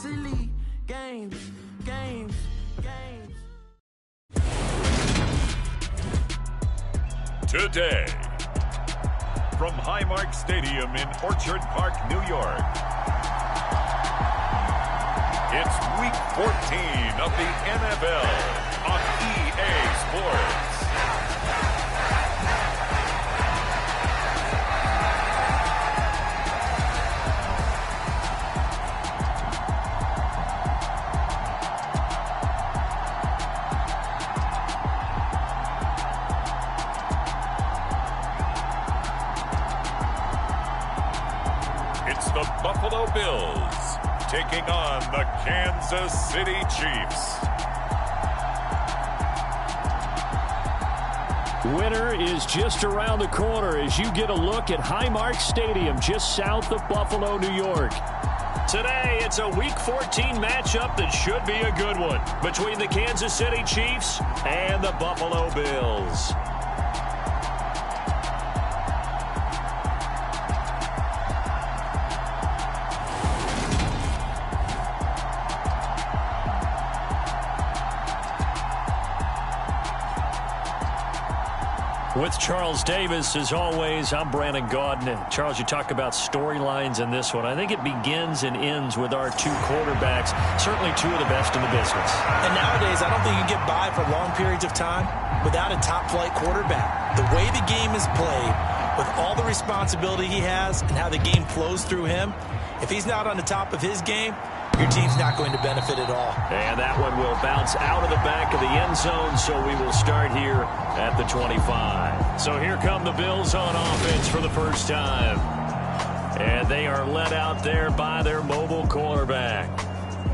silly games. Today, from Highmark Stadium in Orchard Park, New York, it's Week 14 of the NFL on EA Sports. The Buffalo Bills taking on the Kansas City Chiefs. Winter is just around the corner as you get a look at Highmark Stadium just south of Buffalo, New York. Today, it's a Week 14 matchup that should be a good one between the Kansas City Chiefs and the Buffalo Bills. With Charles Davis, as always, I'm Brandon Gaudin. And Charles, you talk about storylines in this one. I think it begins and ends with our two quarterbacks, certainly two of the best in the business. And nowadays, I don't think you can get by for long periods of time without a top-flight quarterback. The way the game is played, with all the responsibility he has and how the game flows through him, if he's not on the top of his game, your team's not going to benefit at all. And that one will bounce out of the back of the end zone, so we will start here at the 25. So here come the Bills on offense for the first time. And they are led out there by their mobile quarterback.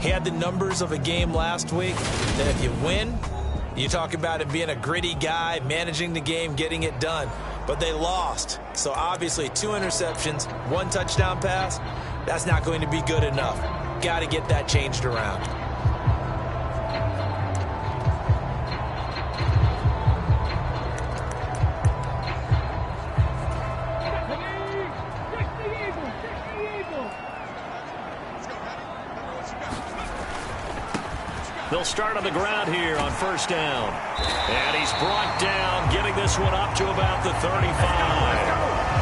He had the numbers of a game last week that if you win, you talk about him being a gritty guy, managing the game, getting it done. But they lost. So obviously 2 interceptions, 1 touchdown pass, that's not going to be good enough. Got to get that changed around. They'll start on the ground here on first down. And he's brought down, getting this one up to about the 35.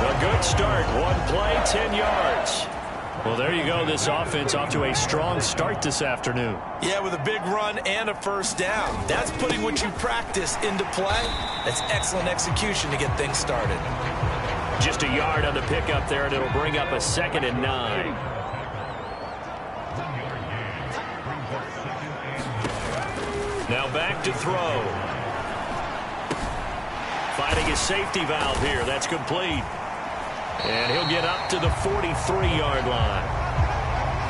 A good start. 1 play, 10 yards. Well, there you go. This offense off to a strong start this afternoon. Yeah, with a big run and a first down. That's putting what you practice into play. That's excellent execution to get things started. Just a yard on the pickup there, and it'll bring up a 2nd and 9. Now back to throw. Finding his safety valve here. That's complete. And he'll get up to the 43-yard line.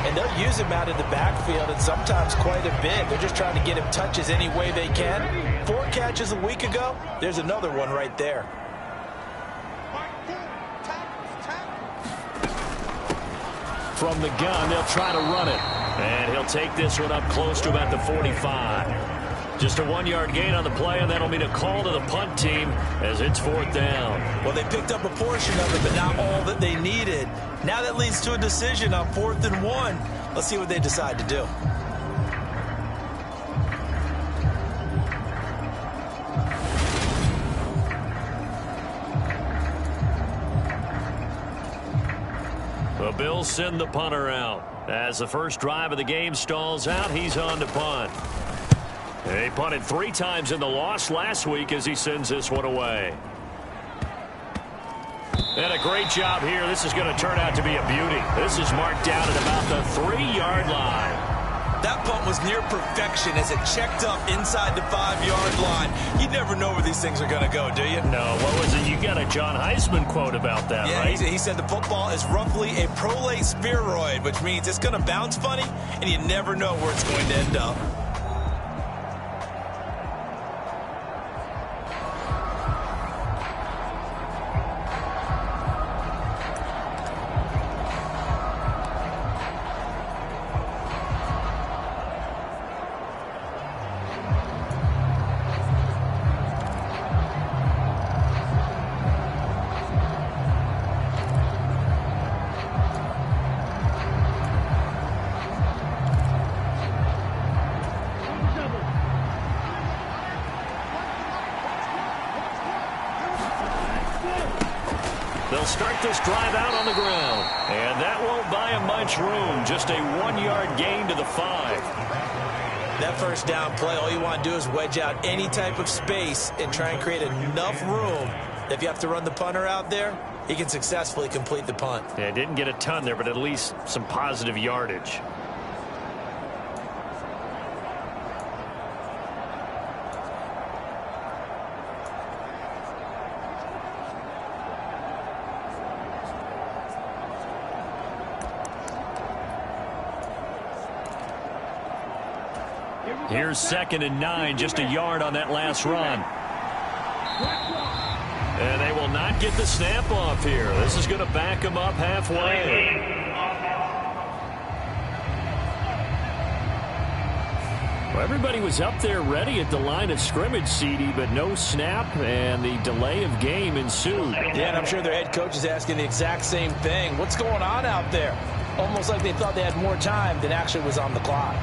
And they'll use him out of the backfield, and sometimes quite a bit. They're just trying to get him touches any way they can. 4 catches a week ago. There's another one right there. From the gun, they'll try to run it. And he'll take this one up close to about the 45. Just a 1-yard gain on the play, and that'll mean a call to the punt team as it's 4th down. Well, they picked up a portion of it, but not all that they needed. Now that leads to a decision on 4th and 1. Let's see what they decide to do. The Bills send the punter out. As the first drive of the game stalls out, he's on to punt. He punted 3 times in the loss last week as he sends this one away. And a great job here. This is going to turn out to be a beauty. This is marked down at about the 3-yard line. That punt was near perfection as it checked up inside the 5-yard line. You never know where these things are going to go, do you? No, what was it? You got a John Heisman quote about that, yeah, right? He said the football is roughly a prolate spheroid, which means it's going to bounce funny, and you never know where it's going to end up. start this drive out on the ground. And that won't buy him much room. Just a 1-yard gain to the 5. That first down play, all you want to do is wedge out any type of space and try and create enough room. If you have to run the punter out there, he can successfully complete the punt. Yeah, didn't get a ton there, but at least some positive yardage. Here's 2nd and 9, just a yard on that last run. And they will not get the snap off here. This is going to back them up halfway. Well, everybody was up there ready at the line of scrimmage, CD, but no snap, and the delay of game ensued. Yeah, and I'm sure their head coach is asking the exact same thing. What's going on out there? Almost like they thought they had more time than actually was on the clock.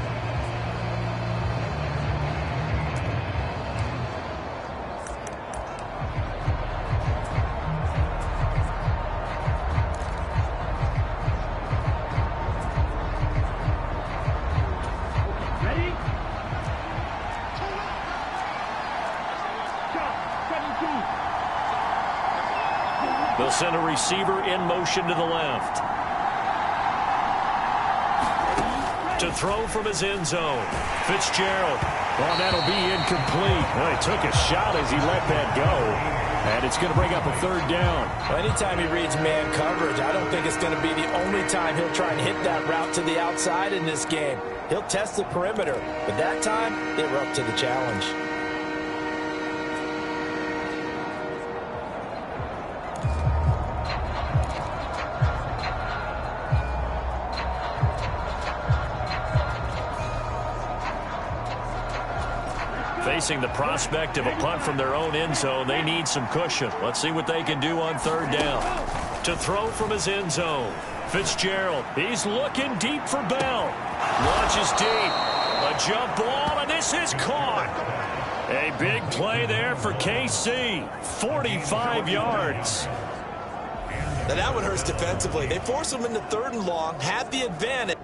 They'll send a receiver in motion to the left. To throw from his end zone. Fitzgerald. Oh, that'll be incomplete. Well, he took a shot as he let that go. And it's going to bring up a 3rd down. Well, anytime he reads man coverage, I don't think it's going to be the only time he'll try and hit that route to the outside in this game. He'll test the perimeter, but that time, they were up to the challenge. Facing the prospect of a punt from their own end zone, they need some cushion. Let's see what they can do on 3rd down. To throw from his end zone, Fitzgerald. He's looking deep for Bell. Launches deep. A jump ball, and this is caught. A big play there for KC. 45 yards. Now that one hurts defensively. They force him into 3rd and long, had the advantage.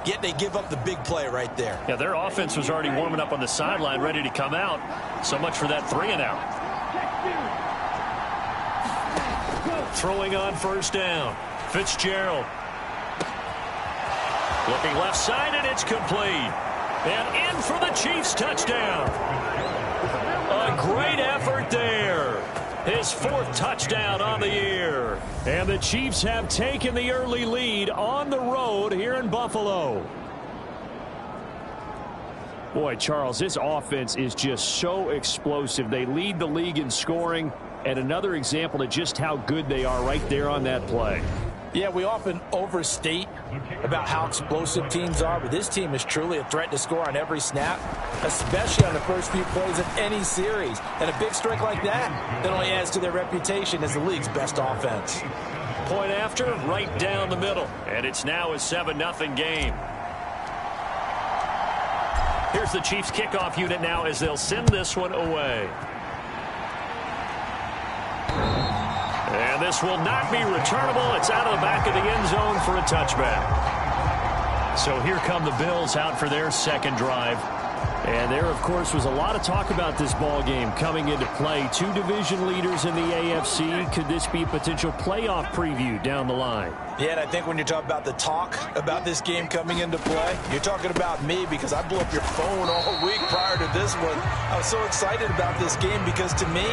Yet they give up the big play right there. Yeah, their offense was already warming up on the sideline, ready to come out. So much for that 3 and out. Throwing on 1st down. Fitzgerald. Looking left side, and it's complete. And in for the Chiefs touchdown. A great effort there. His 4th touchdown on the year. And the Chiefs have taken the early lead on the road here in Buffalo. Boy, Charles, this offense is just so explosive. They lead the league in scoring, and another example of just how good they are right there on that play. Yeah, we often overstate about how explosive teams are, but this team is truly a threat to score on every snap, especially on the first few plays of any series. And a big strike like that only adds to their reputation as the league's best offense. Point after, right down the middle. And it's now a 7-0 game. Here's the Chiefs kickoff unit now as they'll send this one away. And this will not be returnable. It's out of the back of the end zone for a touchback. So here come the Bills out for their 2nd drive. And there, of course, was a lot of talk about this ball game coming into play. Two division leaders in the AFC. Could this be a potential playoff preview down the line? Yeah, and I think when you're talking about the talk about this game coming into play, you're talking about me because I blew up your phone all week prior to this one. I was so excited about this game because to me,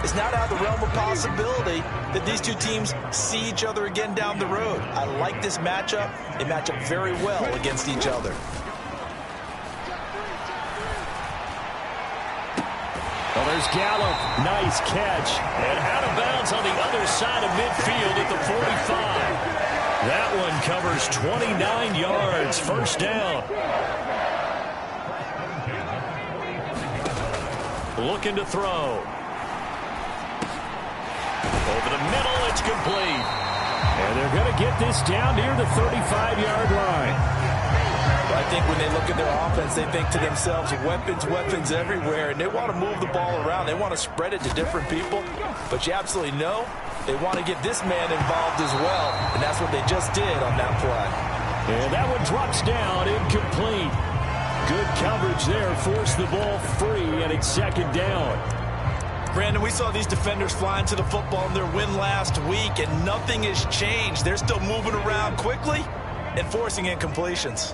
it's not out of the realm of possibility that these two teams see each other again down the road. I like this matchup. They match up very well against each other. Well, there's Gallup. Nice catch. And out of bounds on the other side of midfield at the 45. That one covers 29 yards. First down. Looking to throw. Over the middle, it's complete. And they're going to get this down near the 35-yard line. I think when they look at their offense, they think to themselves, weapons, weapons everywhere, and they want to move the ball around. They want to spread it to different people, but you absolutely know they want to get this man involved as well, and that's what they just did on that play. And that one drops down, incomplete. Good coverage there, forced the ball free, and it's second down. Brandon, we saw these defenders flying to the football in their win last week, and nothing has changed. They're still moving around quickly and forcing incompletions.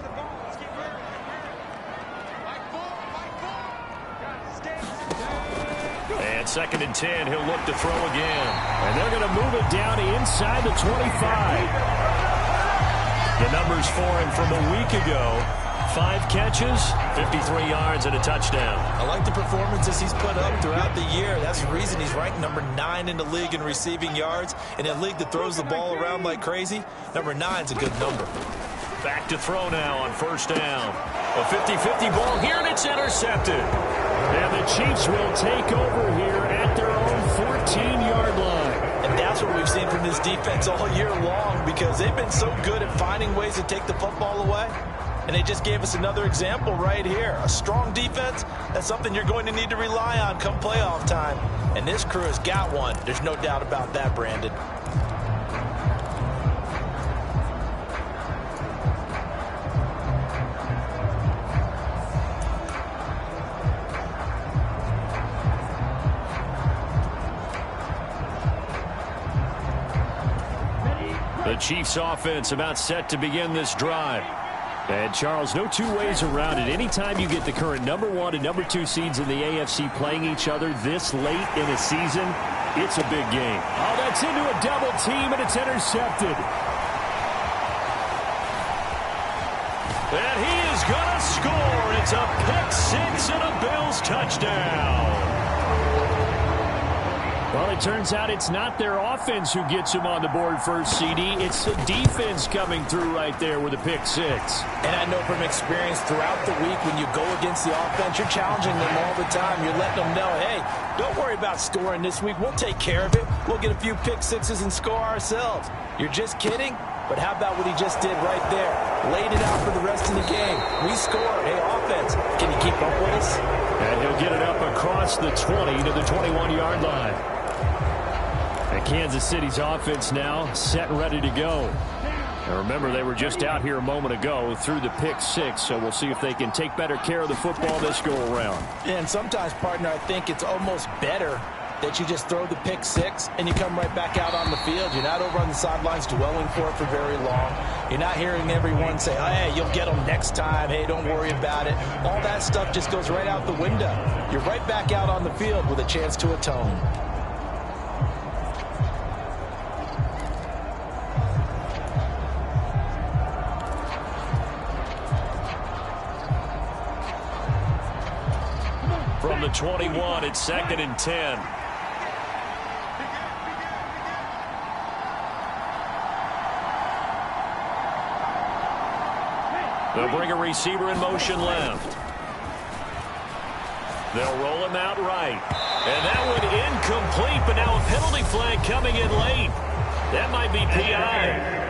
And second and 10, he'll look to throw again. And they're going to move it down inside the 25. The numbers for him from a week ago. 5 catches, 53 yards, and a touchdown. I like the performances he's put up throughout the year. That's the reason he's ranked number 9 in the league in receiving yards. In a league that throws the ball around like crazy, number 9's a good number. Back to throw now on first down. A 50-50 ball here, and it's intercepted. And the Chiefs will take over here at their own 14-yard line. And that's what we've seen from this defense all year long because they've been so good at finding ways to take the football away. And they just gave us another example right here. A strong defense, that's something you're going to need to rely on come playoff time. And this crew has got one. There's no doubt about that, Brandon. The Chiefs offense about set to begin this drive. And, Charles, no two ways around it. Anytime you get the current number 1 and number 2 seeds in the AFC playing each other this late in a season, it's a big game. Oh, that's into a double team, and it's intercepted. And he is going to score. It's a pick-6 and a Bills touchdown. Well, it turns out it's not their offense who gets him on the board first, CD. It's the defense coming through right there with a pick-6. And I know from experience throughout the week when you go against the offense, you're challenging them all the time. You're letting them know, hey, don't worry about scoring this week. We'll take care of it. We'll get a few pick-6s and score ourselves. You're just kidding? But how about what he just did right there? Laid it out for the rest of the game. We scored. Hey, offense, can you keep up with us? And he'll get it up across the 20 to the 21-yard line. And Kansas City's offense now set and ready to go. And remember, they were just out here a moment ago through the pick-6, so we'll see if they can take better care of the football this go-around. Yeah, and sometimes, partner, I think it's almost better that you just throw the pick-6 and you come right back out on the field. You're not over on the sidelines dwelling for it for very long. You're not hearing everyone say, oh, hey, you'll get them next time. Hey, don't worry about it. All that stuff just goes right out the window. You're right back out on the field with a chance to atone. From the 21, it's second and 10. They'll bring a receiver in motion left. They'll roll him out right. And that one incomplete, but now a penalty flag coming in late. That might be PI.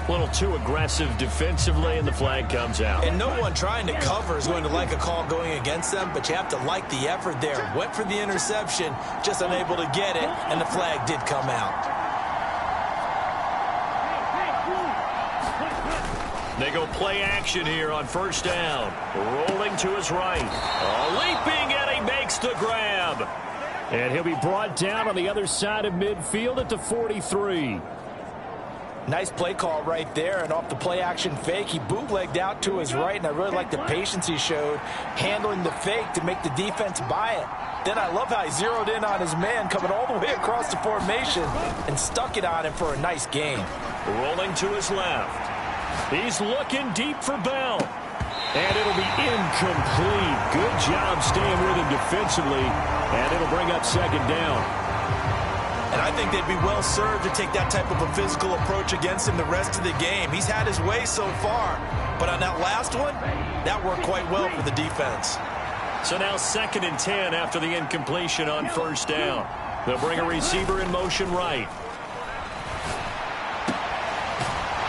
A little too aggressive defensively, and the flag comes out. And no one trying to cover is going to like a call going against them, but you have to like the effort there. Went for the interception, just unable to get it, and the flag did come out. They go play action here on first down. Rolling to his right. Leaping, and he makes the grab. And he'll be brought down on the other side of midfield at the 43. Nice play call right there, and off the play action fake, he bootlegged out to his right, and I really like the patience he showed handling the fake to make the defense buy it. Then I love how he zeroed in on his man coming all the way across the formation and stuck it on him for a nice gain. Rolling to his left. He's looking deep for Bell. And it'll be incomplete. Good job staying with him defensively, and it'll bring up second down. And I think they'd be well served to take that type of a physical approach against him the rest of the game. He's had his way so far, but on that last one, that worked quite well for the defense. So now 2nd and 10 after the incompletion on first down. They'll bring a receiver in motion right.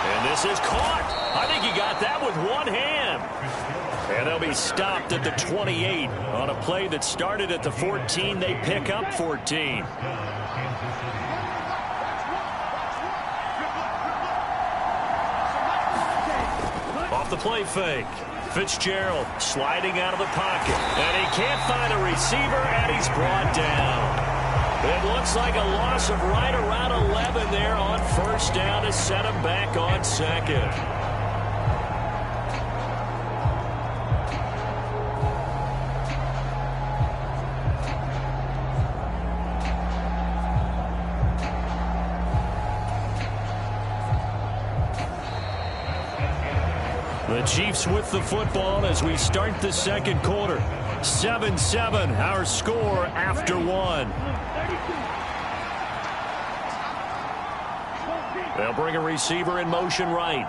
And this is caught. I think he got that with one hand. And they'll be stopped at the 28 on a play that started at the 14. They pick up 14. Off the play fake. Fitzgerald sliding out of the pocket. And he can't find a receiver, and he's brought down. It looks like a loss of right around 11 there on first down to set him back on second. The Chiefs with the football as we start the second quarter. 7-7, our score after one. They'll bring a receiver in motion right.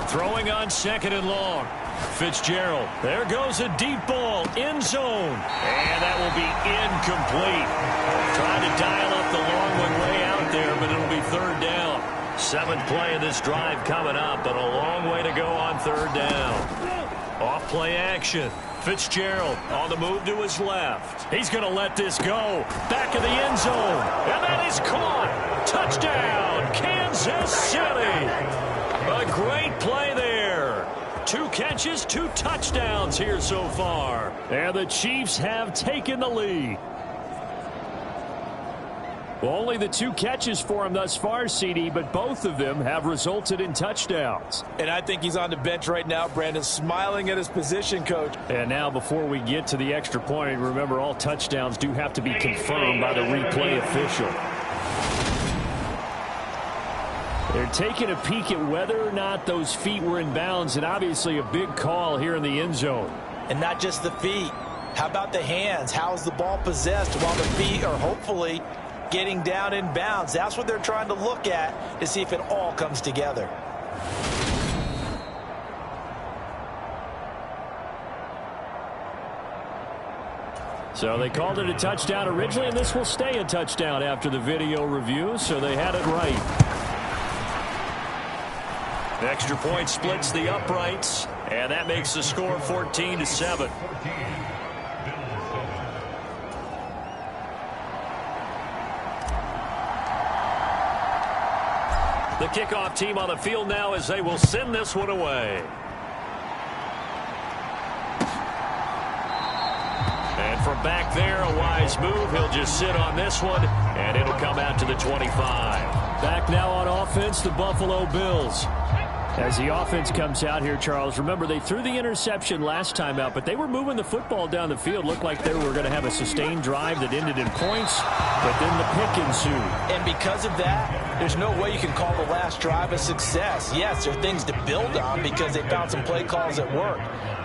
Throwing on 2nd and long. Fitzgerald. There goes a deep ball. End zone. And that will be incomplete. Trying to dial up the long one way out there, but it'll be 3rd down. 7th play of this drive coming up, but a long way to go on 3rd down. Off play action. Fitzgerald on the move to his left. He's going to let this go. Back of the end zone. And that is caught. Touchdown, Kansas City. A great play there. 2 catches, 2 touchdowns here so far. And the Chiefs have taken the lead. Well, only the 2 catches for him thus far, CD, but both of them have resulted in touchdowns. And I think he's on the bench right now, Brandon, smiling at his position coach. And now before we get to the extra point, remember all touchdowns do have to be confirmed by the replay official. They're taking a peek at whether or not those feet were in bounds, and obviously a big call here in the end zone. And not just the feet. How about the hands? How's the ball possessed while the feet are hopefully getting down in bounds? That's what they're trying to look at to see if it all comes together. So they called it a touchdown originally, and this will stay a touchdown after the video review, so they had it right. The extra point splits the uprights, and that makes the score 14-7. The kickoff team on the field now as they will send this one away. And from back there, a wise move. He'll just sit on this one, and it'll come out to the 25. Back now on offense, the Buffalo Bills. As the offense comes out here, Charles, remember they threw the interception last time out, but they were moving the football down the field. Looked like they were going to have a sustained drive that ended in points, but then the pick ensued. And because of that, there's no way you can call the last drive a success. Yes, there are things to build on because they found some play calls that work.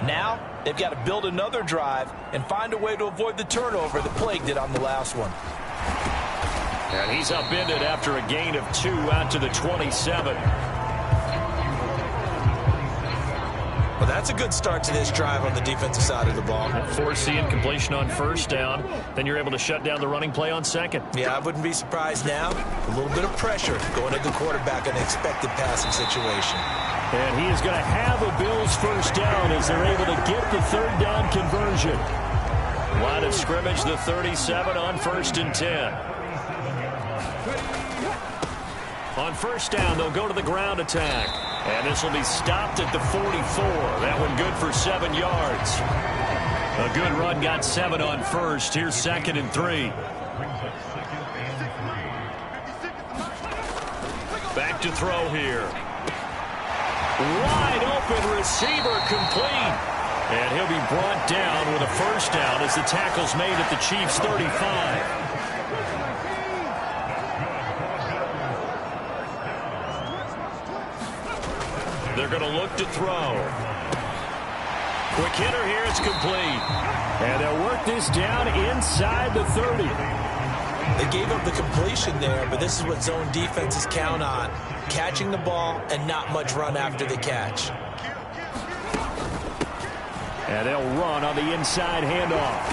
Now, they've got to build another drive and find a way to avoid the turnover that plagued it on the last one. And he's upended after a gain of 2 out to the 27. Well, that's a good start to this drive on the defensive side of the ball. Force the incompletion on first down. Then you're able to shut down the running play on second. Yeah, I wouldn't be surprised now. A little bit of pressure going at the quarterback in an expected passing situation. And he is going to have a Bills first down as they're able to get the 3rd down conversion. Line of scrimmage, the 37 on 1st and 10. On first down, they'll go to the ground attack. And this will be stopped at the 44. That one good for 7 yards. A good run got 7 on first. Here's 2nd and 3. Back to throw here. Wide open receiver complete. And he'll be brought down with a first down as the tackle's made at the Chiefs' 35. They're going to look to throw. Quick hitter here, it's complete. And they'll work this down inside the 30. They gave up the completion there, but this is what zone defenses count on. Catching the ball and not much run after the catch. And they'll run on the inside handoff.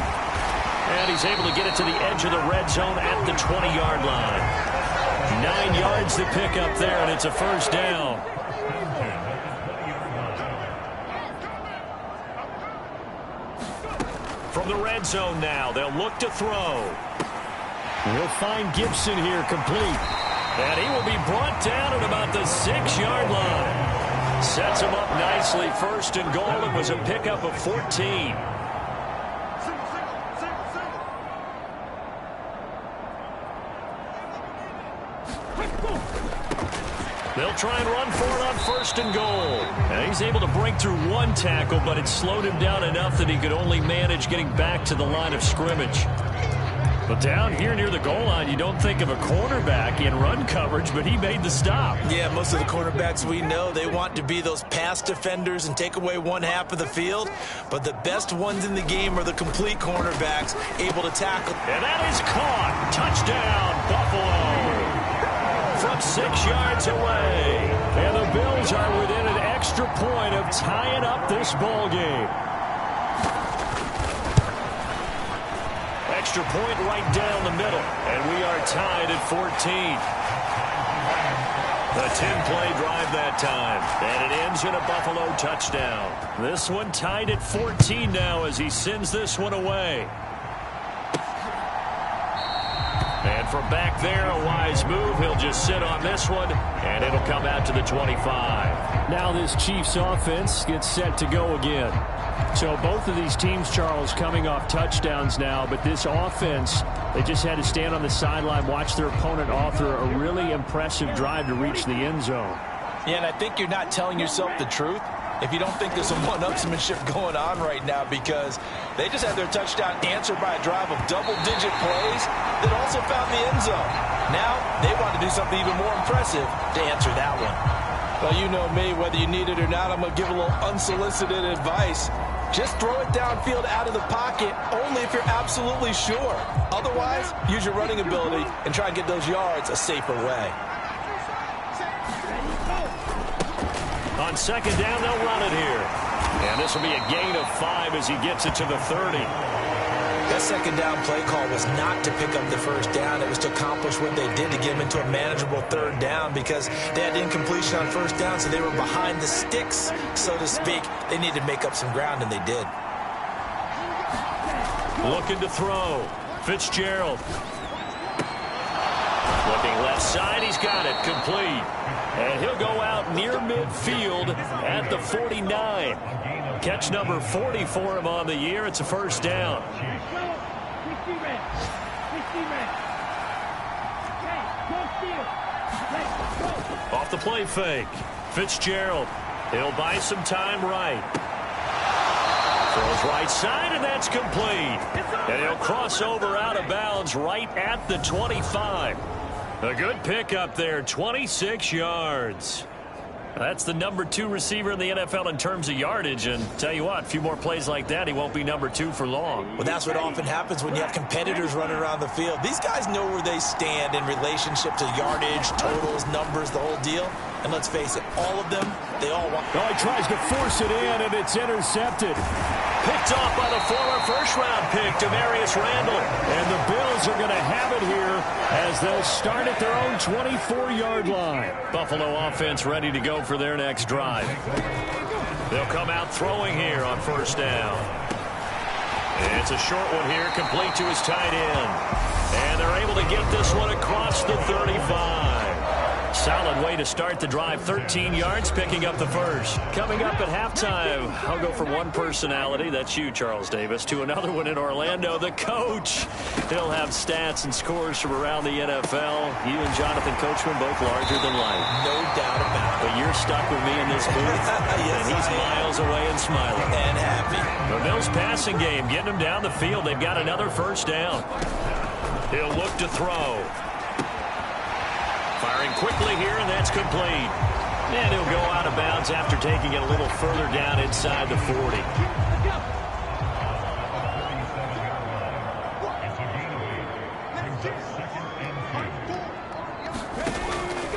And he's able to get it to the edge of the red zone at the 20-yard line. 9 yards to pick up there, and it's a first down. From the red zone now, they'll look to throw. He'll find Gibson here complete. And he will be brought down at about the 6-yard line. Sets him up nicely. First and goal. It was a pickup of 14. They'll try and run for it on first and goal. And he's able to break through one tackle, but it slowed him down enough that he could only manage getting back to the line of scrimmage. But down here near the goal line, you don't think of a cornerback in run coverage, but he made the stop. Yeah, most of the cornerbacks we know, they want to be those pass defenders and take away one half of the field. But the best ones in the game are the complete cornerbacks, able to tackle. And that is caught. Touchdown, Buffalo. From 6 yards away. And the Bills are within an extra point of tying up this ball game. Extra point right down the middle. And we are tied at 14. A 10-play drive that time. And it ends in a Buffalo touchdown. This one tied at 14 now as he sends this one away. And from back there, a wise move. He'll just sit on this one, and it'll come out to the 25. Now this Chiefs offense gets set to go again. So both of these teams, Charles, coming off touchdowns now, but this offense, they just had to stand on the sideline, watch their opponent author a really impressive drive to reach the end zone. Yeah, and I think you're not telling yourself the truth if you don't think there's some one-upsmanship going on right now, because they just had their touchdown answered by a drive of double-digit plays that also found the end zone. Now they want to do something even more impressive to answer that one. Well, you know me, whether you need it or not, I'm going to give a little unsolicited advice. Just throw it downfield out of the pocket only if you're absolutely sure. Otherwise, use your running ability and try and get those yards a safer way. On second down, they'll run it here. And this will be a gain of 5 as he gets it to the 30. That second down play call was not to pick up the first down. It was to accomplish what they did to get them into a manageable third down, because they had incompletion on first down, so they were behind the sticks, so to speak. They needed to make up some ground, and they did. Looking to throw. Fitzgerald. Looking left side. He's got it. Complete. And he'll go out near midfield at the 49. Catch number 40 for him on the year. It's a first down. Off the play fake. Fitzgerald. He'll buy some time right. Throws right side, and that's complete. And he'll cross over out of bounds right at the 25. A good pickup there, 26 yards. That's the number 2 receiver in the NFL in terms of yardage. And tell you what, a few more plays like that, he won't be number 2 for long. Well, that's what often happens when you have competitors running around the field. These guys know where they stand in relationship to yardage, totals, numbers, the whole deal. And let's face it, all of them, they all want... Oh, he tries to force it in, and it's intercepted. Picked off by the former first-round pick, Demarius Randall. And the Bills are going to have it here as they'll start at their own 24-yard line. Buffalo offense ready to go for their next drive. They'll come out throwing here on first down. And it's a short one here, complete to his tight end. And they're able to get this one across the 35. Solid way to start the drive. 13 yards, picking up the first. Coming up at halftime, I'll go from one personality, that's you, Charles Davis, to another one in Orlando, the coach. He'll have stats and scores from around the NFL. You and Jonathan Coachman both larger than life. No doubt about it. But you're stuck with me in this booth, yes, and he's miles away and smiling. And happy. The Bills passing game, getting them down the field. They've got another first down. He'll look to throw. Firing quickly here, and that's complete. And he'll go out of bounds after taking it a little further down inside the 40.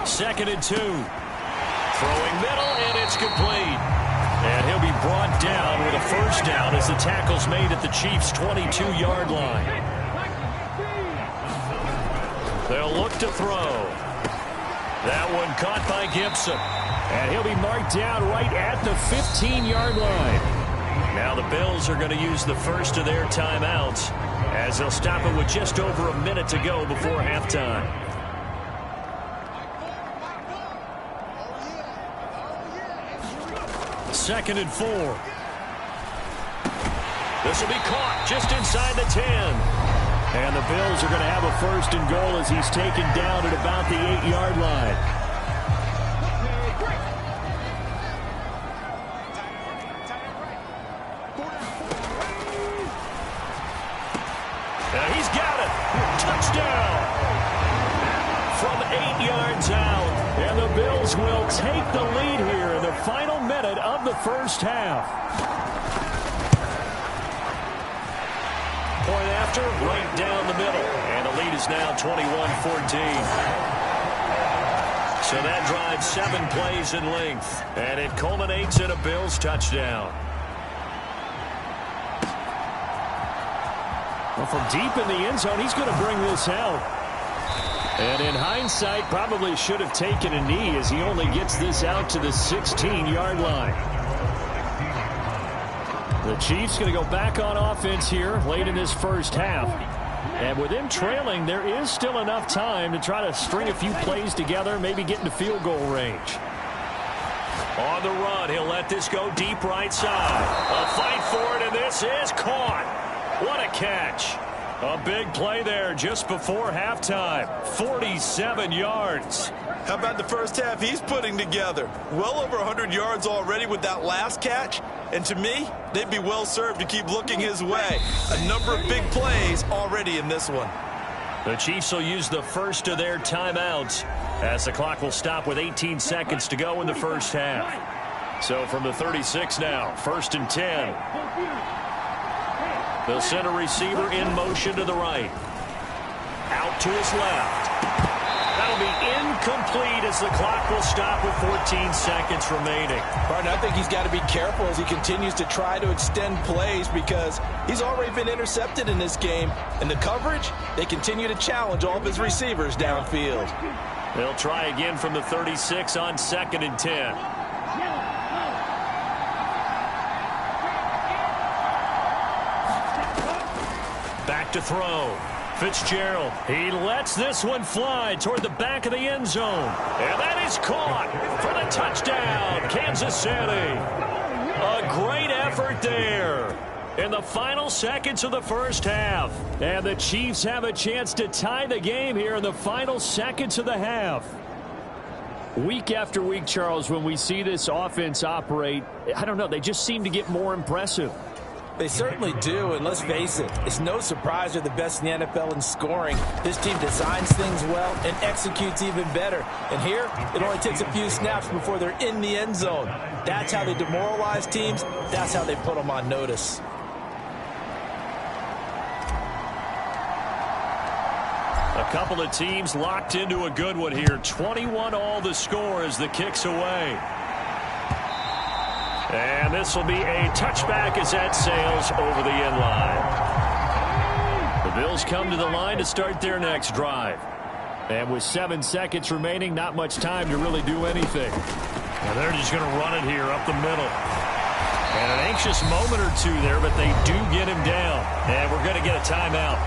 Second and 2. Throwing middle, and it's complete. And he'll be brought down with a first down as the tackle's made at the Chiefs' 22-yard line. They'll look to throw. That one caught by Gibson. And he'll be marked down right at the 15-yard line. Now the Bills are going to use the first of their timeouts as they'll stop it with just over a minute to go before halftime. Second and 4. This will be caught just inside the 10. And the Bills are going to have a first and goal as he's taken down at about the 8-yard line. Now he's got it. Touchdown. From 8 yards out. And the Bills will take the lead here in the final minute of the first half. Point after, right down the middle. And the lead is now 21-14. So that drives 7 plays in length. And it culminates in a Bills touchdown. Well, from deep in the end zone, he's going to bring this out. And in hindsight, probably should have taken a knee as he only gets this out to the 16-yard line. The Chiefs going to go back on offense here late in this first half. And with them trailing, there is still enough time to try to string a few plays together, maybe get into field goal range. On the run, he'll let this go deep right side. A fight for it, and this is caught. What a catch. A big play there just before halftime. 47 yards. How about the first half he's putting together? Well over 100 yards already with that last catch. And to me, they'd be well served to keep looking his way. A number of big plays already in this one. The Chiefs will use the first of their timeouts as the clock will stop with 18 seconds to go in the first half. So from the 36 now, 1st and 10. They'll send a receiver in motion to the right. Out to his left. That'll be incomplete as the clock will stop with 14 seconds remaining. Martin, I think he's got to be careful as he continues to try to extend plays because he's already been intercepted in this game. And the coverage, they continue to challenge all of his receivers downfield. They'll try again from the 36 on 2nd and 10. Back to throw. Fitzgerald, he lets this one fly toward the back of the end zone. And that is caught for the touchdown, Kansas City. A great effort there in the final seconds of the first half. And the Chiefs have a chance to tie the game here in the final seconds of the half. Week after week, Charles, when we see this offense operate, I don't know, they just seem to get more impressive. They certainly do, and let's face it, it's no surprise they're the best in the NFL in scoring. This team designs things well and executes even better. And here, it only takes a few snaps before they're in the end zone. That's how they demoralize teams. That's how they put them on notice. A couple of teams locked into a good one here. 21 all the score as the kick's away. And this will be a touchback as that sails over the end line. The Bills come to the line to start their next drive. And with 7 seconds remaining, not much time to really do anything. And they're just going to run it here up the middle. And an anxious moment or two there, but they do get him down. And we're going to get a timeout.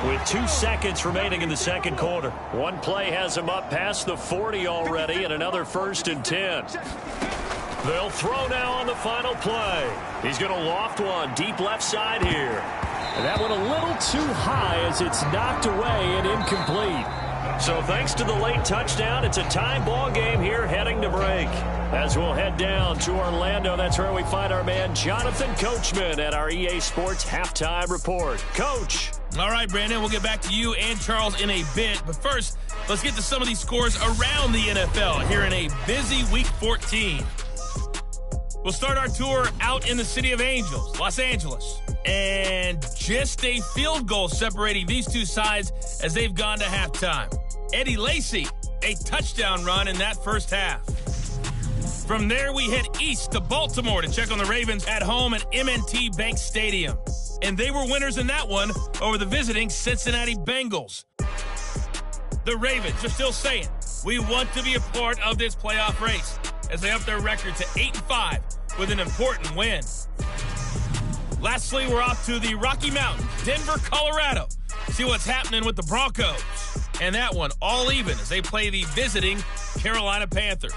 with 2 seconds remaining in the second quarter. One play has him up past the 40 already, and another 1st and 10. They'll throw now on the final play. He's going to loft one deep left side here. And that one a little too high as it's knocked away and incomplete. So thanks to the late touchdown, it's a tie ball game here heading to break. As we'll head down to Orlando, that's where we find our man Jonathan Coachman at our EA Sports Halftime Report. Coach. All right, Brandon, we'll get back to you and Charles in a bit. But first, let's get to some of these scores around the NFL here in a busy Week 14. We'll start our tour out in the City of Angels, Los Angeles. And just a field goal separating these two sides as they've gone to halftime. Eddie Lacy, a touchdown run in that first half. From there, we head east to Baltimore to check on the Ravens at home at M&T Bank Stadium. And they were winners in that one over the visiting Cincinnati Bengals. The Ravens are still saying, we want to be a part of this playoff race as they up their record to 8-5 with an important win. Lastly, we're off to the Rocky Mountains, Denver, Colorado. See what's happening with the Broncos. And that one all even as they play the visiting Carolina Panthers.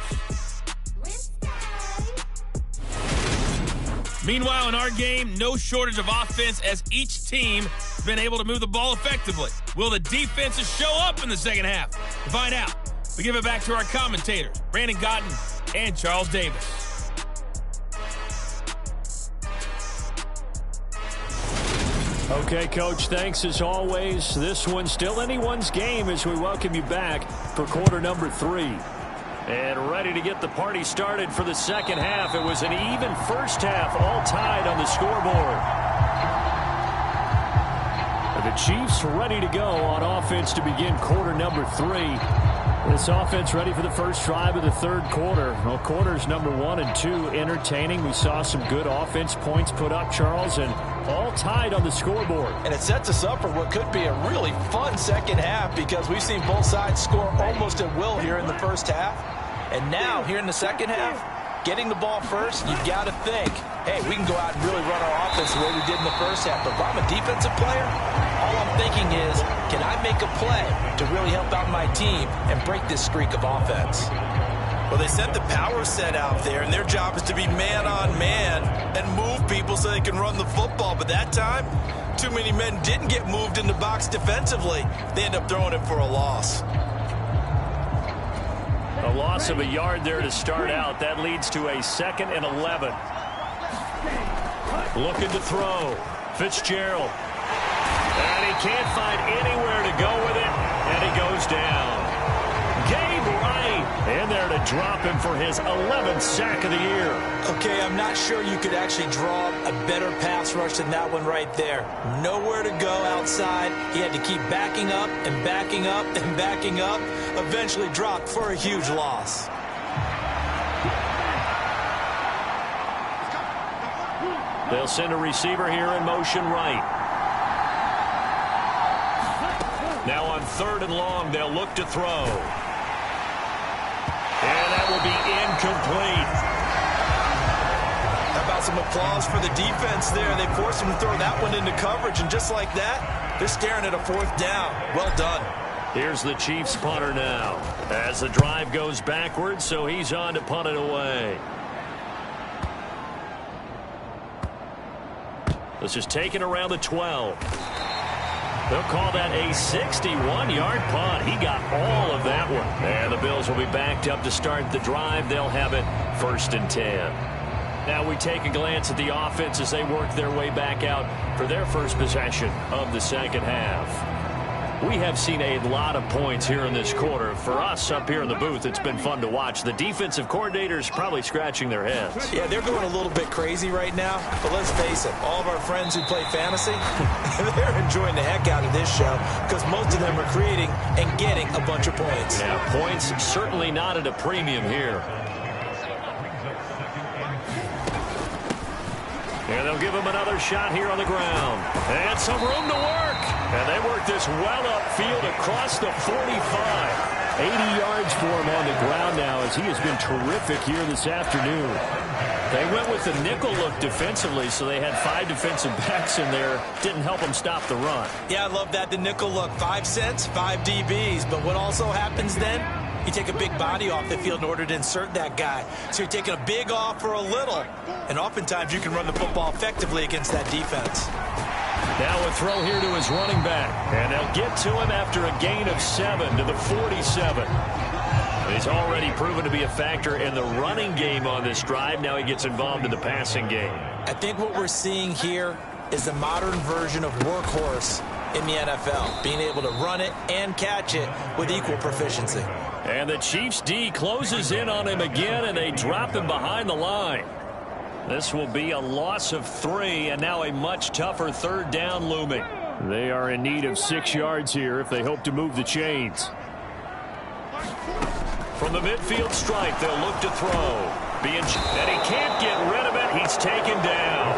Meanwhile, in our game, no shortage of offense as each team has been able to move the ball effectively. Will the defenses show up in the second half? To find out, we give it back to our commentators, Brandon Gotten and Charles Davis. Okay, Coach, thanks as always. This one's still anyone's game as we welcome you back for quarter number 3. And ready to get the party started for the second half. It was an even first half, all tied on the scoreboard. The Chiefs ready to go on offense to begin quarter number 3. This offense ready for the first drive of the third quarter. Well, quarters number 1 and 2 entertaining. We saw some good offense points put up, Charles, and all tied on the scoreboard. And it sets us up for what could be a really fun second half because we've seen both sides score almost at will here in the first half. And now, here in the second half, getting the ball first, you've got to think, hey, we can go out and really run our offense the way we did in the first half. But if I'm a defensive player, all I'm thinking is, can I make a play to really help out my team and break this streak of offense? Well, they sent the power set out there, and their job is to be man-on-man and move people so they can run the football. But that time, too many men didn't get moved in the box defensively. They end up throwing it for a loss. A loss of a yard there to start out. That leads to a 2nd and 11. Looking to throw. Fitzgerald. And he can't find anywhere to go with it. And he goes down. Gabe Wright in there to drop him for his 11th sack of the year. Okay, I'm not sure you could actually draw a better pass rush than that one right there. Nowhere to go outside. He had to keep backing up and backing up and backing up. Eventually dropped for a huge loss. They'll send a receiver here in motion right. Now on 3rd and long, they'll look to throw. And that will be incomplete. How about some applause for the defense there? They forced him to throw that one into coverage, and just like that, they're staring at a 4th down. Well done. Here's the Chiefs punter now as the drive goes backwards, so he's on to punt it away. This is taken around the 12. They'll call that a 61-yard punt. He got all of that one. And the Bills will be backed up to start the drive. They'll have it 1st and 10. Now we take a glance at the offense as they work their way back out for their first possession of the second half. We have seen a lot of points here in this quarter. For us up here in the booth, it's been fun to watch. The defensive coordinators probably scratching their heads. Yeah, they're going a little bit crazy right now. But let's face it, all of our friends who play fantasy, they're enjoying the heck out of this show because most of them are creating and getting a bunch of points. Yeah, points certainly not at a premium here. And they'll give him another shot here on the ground. And some room to work. And they work this well upfield across the 45. 80 yards for him on the ground now as he has been terrific here this afternoon. They went with the nickel look defensively, so they had 5 defensive backs in there. Didn't help them stop the run. Yeah, I love that, the nickel look. 5 cents, 5 DBs. But what also happens then? You take a big body off the field in order to insert that guy. So you're taking a big off for a little. And oftentimes you can run the football effectively against that defense. Now a throw here to his running back. And they'll get to him after a gain of 7 to the 47. He's already proven to be a factor in the running game on this drive. Now he gets involved in the passing game. I think what we're seeing here is the modern version of workhorse in the NFL, being able to run it and catch it with equal proficiency. And the Chiefs D closes in on him again, and they drop him behind the line. This will be a loss of 3, and now a much tougher 3rd down looming. They are in need of 6 yards here if they hope to move the chains. From the midfield stripe, they'll look to throw. And he can't get rid of it. He's taken down.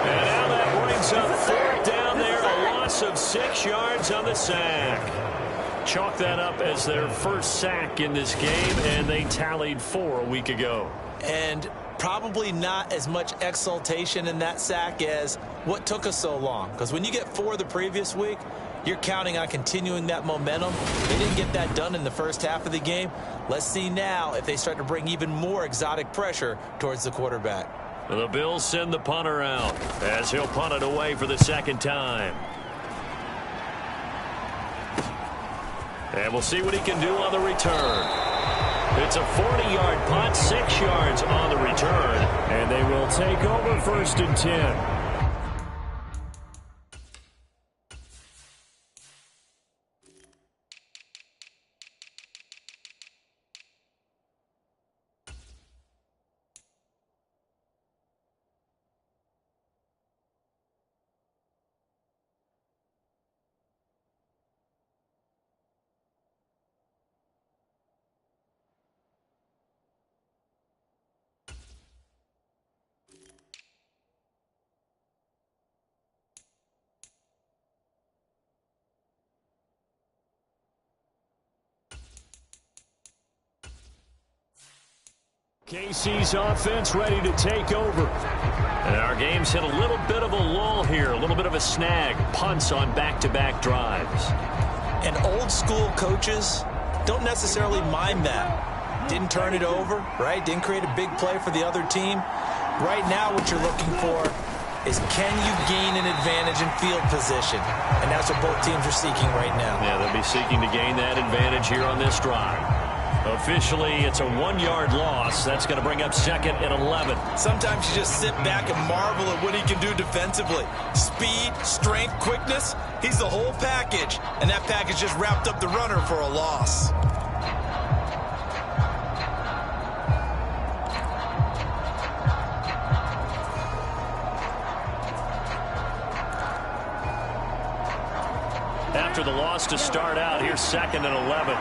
And now that brings up 4th down there, a loss of 6 yards on the sack. Chalk that up as their first sack in this game, and they tallied 4 a week ago. And probably not as much exultation in that sack as what took us so long. Because when you get 4 the previous week, you're counting on continuing that momentum. They didn't get that done in the first half of the game. Let's see now if they start to bring even more exotic pressure towards the quarterback. The Bills send the punter out as he'll punt it away for the 2nd time. And we'll see what he can do on the return. It's a 40-yard punt, 6 yards on the return. And they will take over 1st and 10. KC's offense ready to take over. And our game's hit a little bit of a lull here, a little bit of a snag. Punts on back-to-back drives. And old school coaches don't necessarily mind that. Didn't turn it over, right? Didn't create a big play for the other team. Right now what you're looking for is can you gain an advantage in field position? And that's what both teams are seeking right now. Yeah, they'll be seeking to gain that advantage here on this drive. Officially, it's a 1-yard loss. That's going to bring up 2nd and 11. Sometimes you just sit back and marvel at what he can do defensively. Speed, strength, quickness. He's the whole package. And that package just wrapped up the runner for a loss. After the loss to start out, here's 2nd and 11.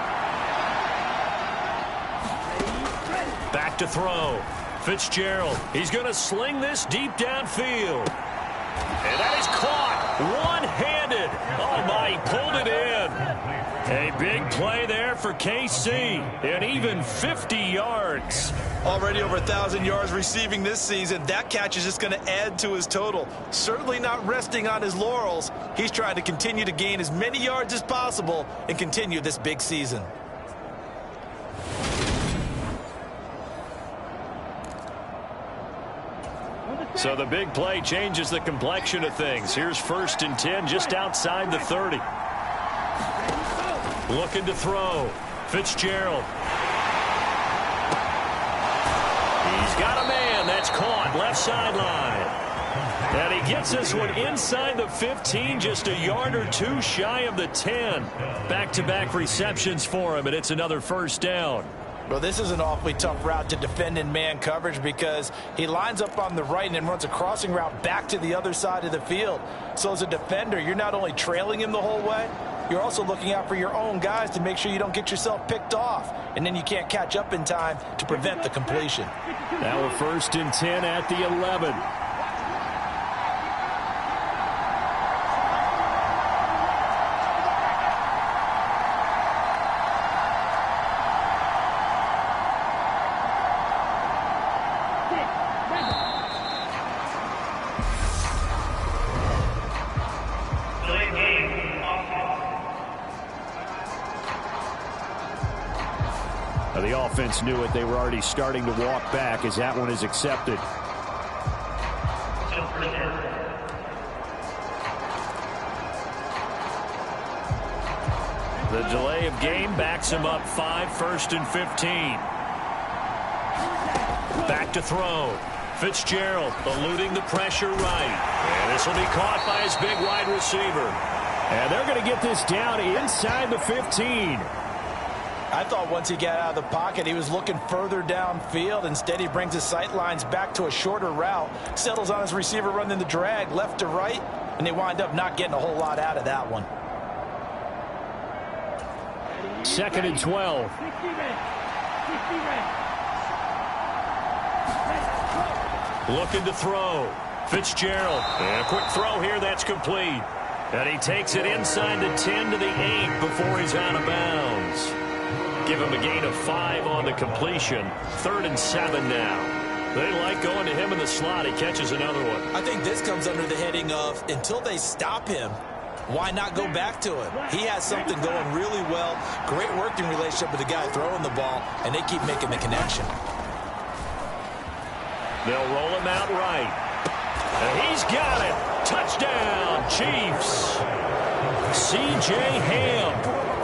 Back to throw. Fitzgerald. He's going to sling this deep downfield. And that is caught one-handed. Oh, my, he pulled it in. A big play there for KC. And even 50 yards. Already over 1,000 yards receiving this season. That catch is just going to add to his total. Certainly not resting on his laurels. He's trying to continue to gain as many yards as possible and continue this big season. So the big play changes the complexion of things. Here's 1st and 10 just outside the 30. Looking to throw. Fitzgerald. He's got a man. That's caught. Left sideline. And he gets this one inside the 15, just a yard or 2 shy of the 10. Back-to-back receptions for him, and it's another 1st down. Well, this is an awfully tough route to defend in man coverage because he lines up on the right and then runs a crossing route back to the other side of the field. So as a defender, you're not only trailing him the whole way, you're also looking out for your own guys to make sure you don't get yourself picked off. And then you can't catch up in time to prevent the completion. Now a 1st and 10 at the 11. The offense knew it. They were already starting to walk back as that one is accepted. The delay of game backs him up 5, 1st and 15. Back to throw. Fitzgerald eluding the pressure right. And this will be caught by his big wide receiver. And they're going to get this down inside the 15. I thought once he got out of the pocket, he was looking further downfield. Instead, he brings his sight lines back to a shorter route, settles on his receiver running the drag left to right, and they wind up not getting a whole lot out of that one. 2nd and 12. Looking to throw. Fitzgerald. And a quick throw here that's complete. And he takes it inside the 10 to the 8 before he's out of bounds. Give him a gain of 5 on the completion. 3rd and 7 now. They like going to him in the slot. He catches another one. I think this comes under the heading of until they stop him, why not go back to him? He has something going really well. Great working relationship with the guy throwing the ball, and they keep making the connection. They'll roll him out right. And he's got it. Touchdown, Chiefs. C.J. Ham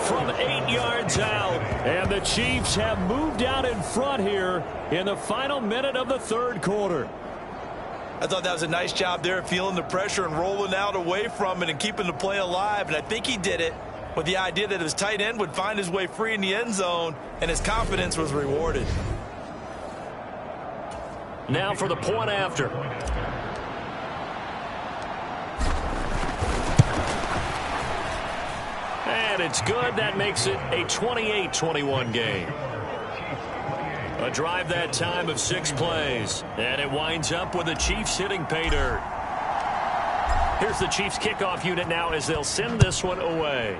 from 8 yards out. And the Chiefs have moved out in front here in the final minute of the 3rd quarter. I thought that was a nice job there, feeling the pressure and rolling out away from it and keeping the play alive. And I think he did it with the idea that his tight end would find his way free in the end zone, and his confidence was rewarded. Now for the point after. And it's good. That makes it a 28-21 game. A drive that time of 6 plays. And it winds up with the Chiefs hitting pay dirt. Here's the Chiefs kickoff unit now as they'll send this one away.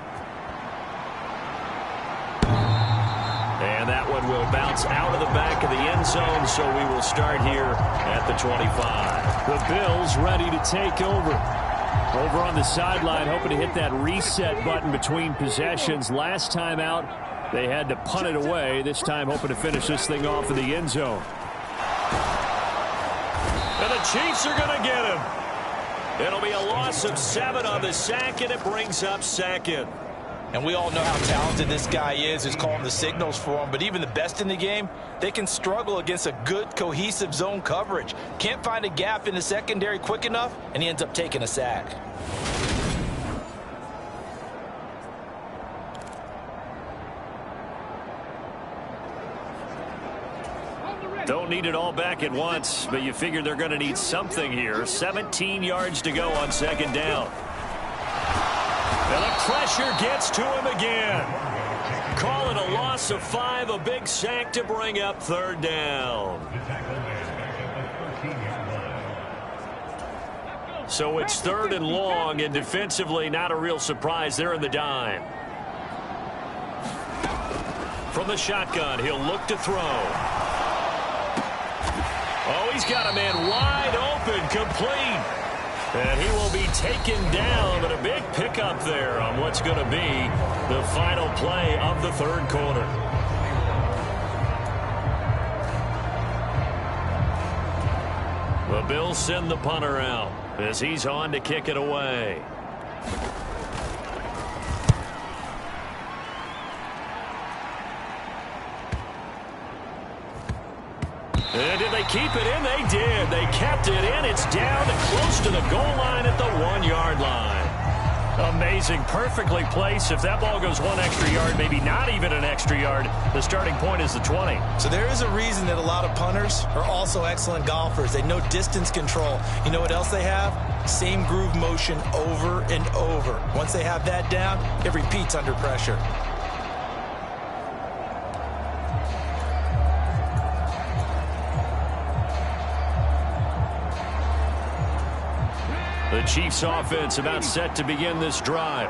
And that one will bounce out of the back of the end zone, so we will start here at the 25. The Bills ready to take over. Over on the sideline, hoping to hit that reset button between possessions. Last time out, they had to punt it away. This time, hoping to finish this thing off in the end zone. And the Chiefs are going to get him. It'll be a loss of 7 on the sack, and it brings up 2nd. And we all know how talented this guy is, who's calling the signals for him. But even the best in the game, they can struggle against a good, cohesive zone coverage. Can't find a gap in the secondary quick enough, and he ends up taking a sack. Don't need it all back at once, but you figure they're going to need something here. 17 yards to go on 2nd down. And the pressure gets to him again. Call it a loss of 5, a big sack to bring up 3rd down. So it's 3rd and long, and defensively not a real surprise. They're in the dime. From the shotgun, he'll look to throw. Oh, he's got a man wide open, complete. And he will be taken down, but a big pickup there on what's going to be the final play of the 3rd quarter. The Bills send the punter out as he's on to kick it away. And did they keep it in? They did. They kept it in. It's down close to the goal line at the 1-yard line. Amazing. Perfectly placed. If that ball goes 1 extra yard, maybe not even an extra yard, the starting point is the 20. So there is a reason that a lot of punters are also excellent golfers. They know distance control. You know what else they have? Same groove motion over and over. Once they have that down, it repeats under pressure. The Chiefs offense about set to begin this drive.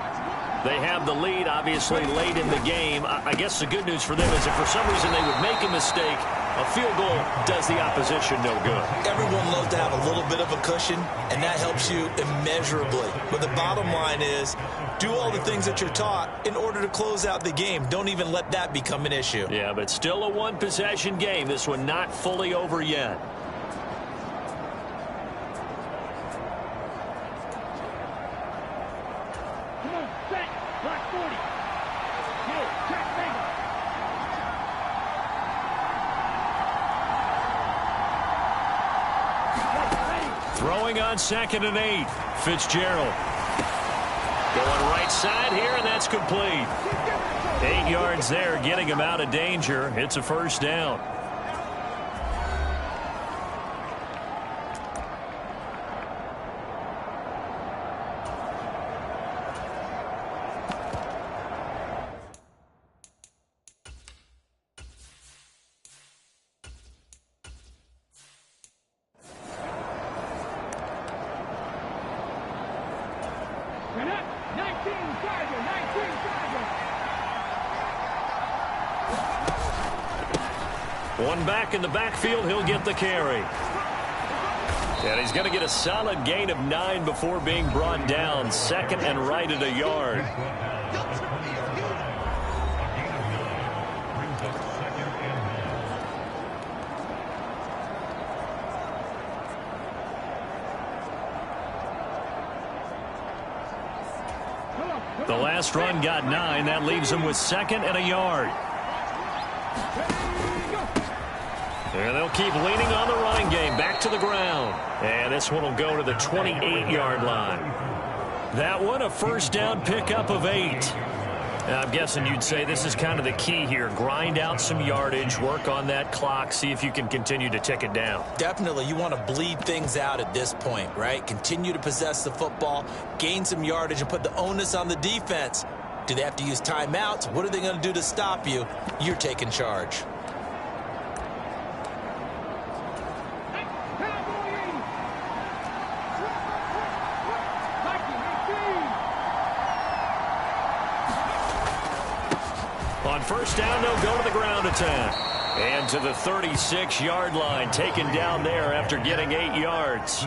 They have the lead, obviously, late in the game. I guess the good news for them is if for some reason they would make a mistake, A field goal does the opposition no good. Everyone loves to have a little bit of a cushion, and that helps you immeasurably. But the bottom line is, do all the things that you're taught in order to close out the game. Don't even let that become an issue. Yeah, but still a one-possession game. This one not fully over yet. Throwing on 2nd and 8. Fitzgerald. Going right side here, and that's complete. 8 yards there, getting him out of danger. It's a first down. One back in the backfield, he'll get the carry. And he's going to get a solid gain of 9 before being brought down. 2nd and right at a yard. The last run got 9. That leaves him with 2nd and a yard. And they'll keep leaning on the running game. Back to the ground. And this one will go to the 28-yard line. That one a first down pickup of 8. Now, I'm guessing you'd say this is kind of the key here. Grind out some yardage, work on that clock, see if you can continue to tick it down. Definitely, you want to bleed things out at this point, right? Continue to possess the football, gain some yardage, and put the onus on the defense. Do they have to use timeouts? What are they going to do to stop you? You're taking charge. On first down, they'll go to the ground attack. And to the 36-yard line, taken down there after getting 8 yards.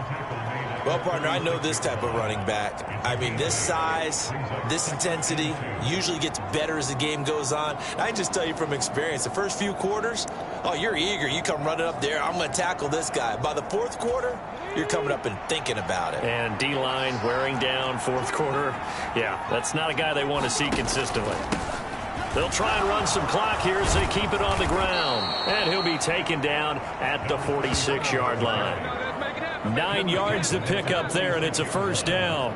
Well, partner, I know this type of running back. I mean, this size, this intensity usually gets better as the game goes on. I can just tell you from experience, the first few quarters, oh, you're eager. You come running up there, I'm going to tackle this guy. By the fourth quarter, you're coming up and thinking about it. And D-line wearing down fourth quarter. Yeah, that's not a guy they want to see consistently. They'll try and run some clock here as they keep it on the ground. And he'll be taken down at the 46-yard line. 9 yards to pick up there, and it's a first down.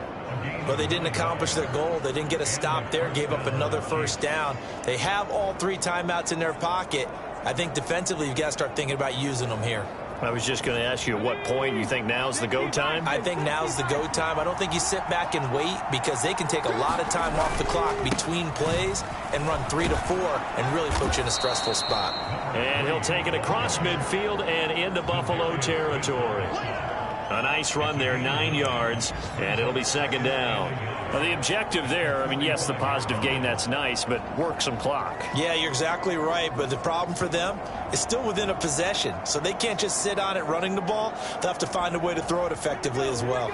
Well, they didn't accomplish their goal. They didn't get a stop there, gave up another first down. They have all 3 timeouts in their pocket. I think defensively you've got to start thinking about using them here. I was just going to ask you at what point you think now's the go time? I think now's the go time. I don't think you sit back and wait because they can take a lot of time off the clock between plays and run 3 to 4 and really put you in a stressful spot. And he'll take it across midfield and into Buffalo territory. A nice run there, 9 yards, and it'll be second down. Now, the objective there, I mean, yes, the positive gain, that's nice, but work some clock. Yeah, you're exactly right, but the problem for them is still within a possession, so they can't just sit on it running the ball. They'll have to find a way to throw it effectively as well.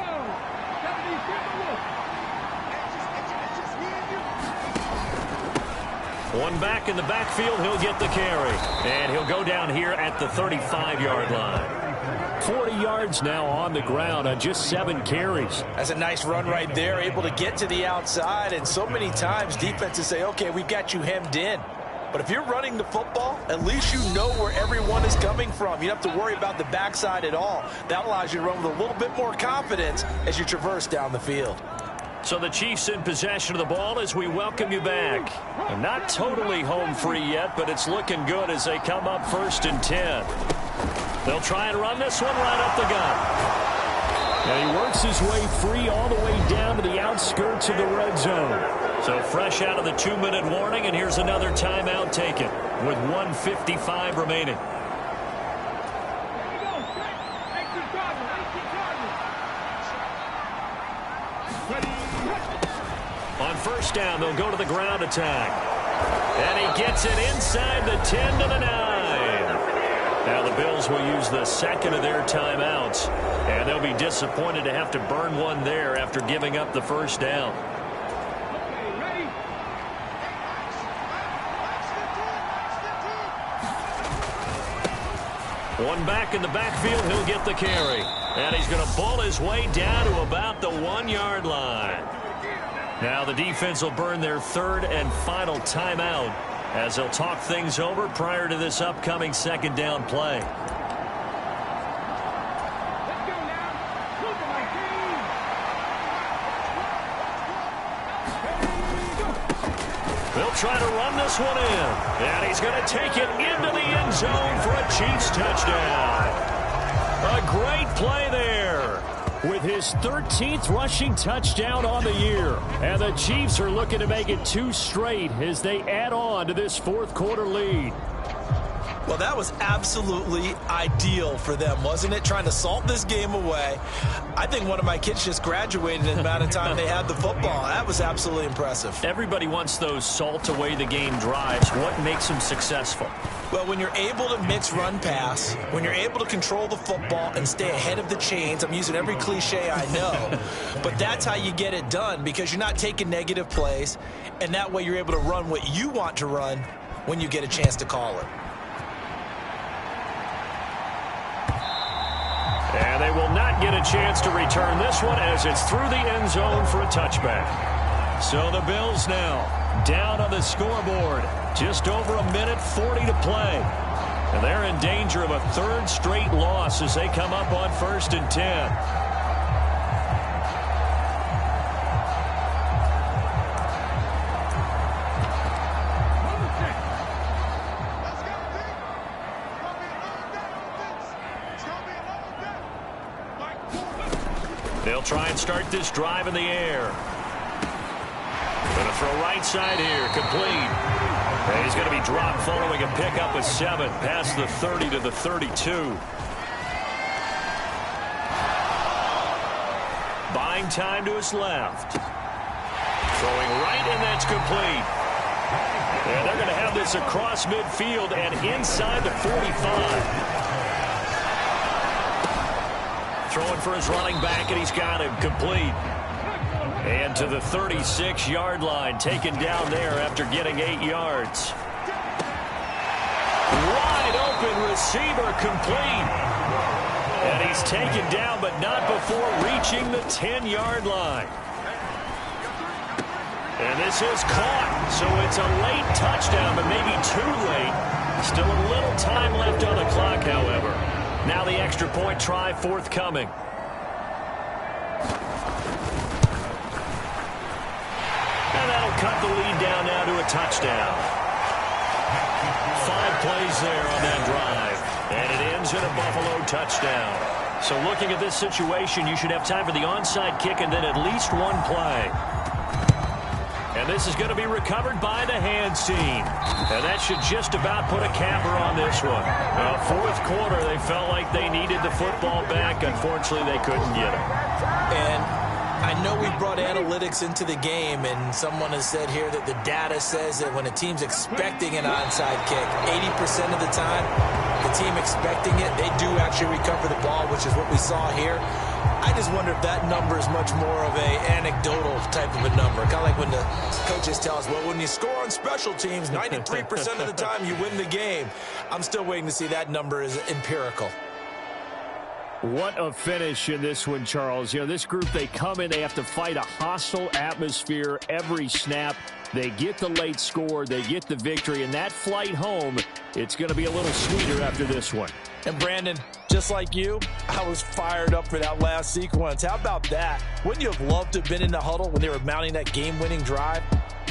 One back in the backfield, he'll get the carry, and he'll go down here at the 35-yard line. 40 yards now on the ground on just 7 carries. That's a nice run right there, able to get to the outside, and so many times defenses say, okay, we've got you hemmed in. But if you're running the football, at least you know where everyone is coming from. You don't have to worry about the backside at all. That allows you to run with a little bit more confidence as you traverse down the field. So the Chiefs in possession of the ball as we welcome you back. They're not totally home free yet, but it's looking good as they come up 1st and 10. They'll try and run this one right up the gut. And he works his way free all the way down to the outskirts of the red zone. So fresh out of the 2-minute warning, and here's another timeout taken with 1:55 remaining. On first down, they'll go to the ground attack. And he gets it inside the 10 to the 9. Now the Bills will use the second of their timeouts, and they'll be disappointed to have to burn one there after giving up the first down. One back in the backfield, he'll get the carry. And he's going to bull his way down to about the 1-yard line. Now the defense will burn their third and final timeout as they'll talk things over prior to this upcoming second down play. They'll try to run this one in. And he's going to take it into the end zone for a Chiefs touchdown. A great play there with his 13th rushing touchdown on the year. And the Chiefs are looking to make it 2 straight as they add on to this fourth quarter lead. Well, that was absolutely ideal for them, wasn't it? Trying to salt this game away. I think one of my kids just graduated in the amount of time they had the football. That was absolutely impressive. Everybody wants those salt away the game drives. What makes them successful? Well, when you're able to mix run pass, when you're able to control the football and stay ahead of the chains, I'm using every cliche I know, but that's how you get it done because you're not taking negative plays, and that way you're able to run what you want to run when you get a chance to call it. And they will not get a chance to return this one as it's through the end zone for a touchback. So the Bills now down on the scoreboard. Just over a minute 40 to play. And they're in danger of a third straight loss as they come up on 1st and 10. They'll try and start this drive in the air. Going to throw right side here, complete. And he's going to be dropped following a pickup of 7 past the 30 to the 32. Buying time to his left. Throwing right, and that's complete. And they're going to have this across midfield and inside the 45. Throwing for his running back, and he's got him complete. And to the 36-yard line, taken down there after getting 8 yards. Wide open receiver complete. And he's taken down, but not before reaching the 10-yard line. And this is caught, so it's a late touchdown, but maybe too late. Still a little time left on the clock, however. Now the extra point try forthcoming. And that'll cut the lead down now to a touchdown. 5 plays there on that drive. And it ends in a Buffalo touchdown. So looking at this situation, you should have time for the onside kick and then at least 1 play. And this is going to be recovered by the hands team. And that should just about put a capper on this one. Well, fourth quarter, they felt like they needed the football back. Unfortunately, they couldn't get it. And I know we brought analytics into the game, and someone has said here that the data says that when a team's expecting an onside kick, 80% of the time, the team expecting it, they do actually recover the ball, which is what we saw here. I just wonder if that number is much more of a anecdotal type of a number. Kind of like when the coaches tell us, well, when you score on special teams, 93% of the time you win the game. I'm still waiting to see that number is empirical. What a finish in this one, Charles. You know, this group, they come in, they have to fight a hostile atmosphere every snap. They get the late score, they get the victory, and that flight home, it's going to be a little sweeter after this one. And Brandon, just like you, I was fired up for that last sequence. How about that? Wouldn't you have loved to have been in the huddle when they were mounting that game-winning drive?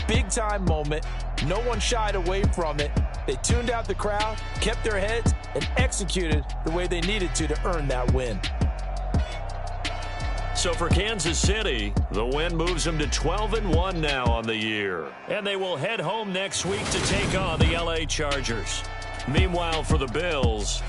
Big-time moment. No one shied away from it. They tuned out the crowd, kept their heads, and executed the way they needed to earn that win. So for Kansas City, the win moves them to 12-1 now on the year. And they will head home next week to take on the LA Chargers. Meanwhile, for the Bills,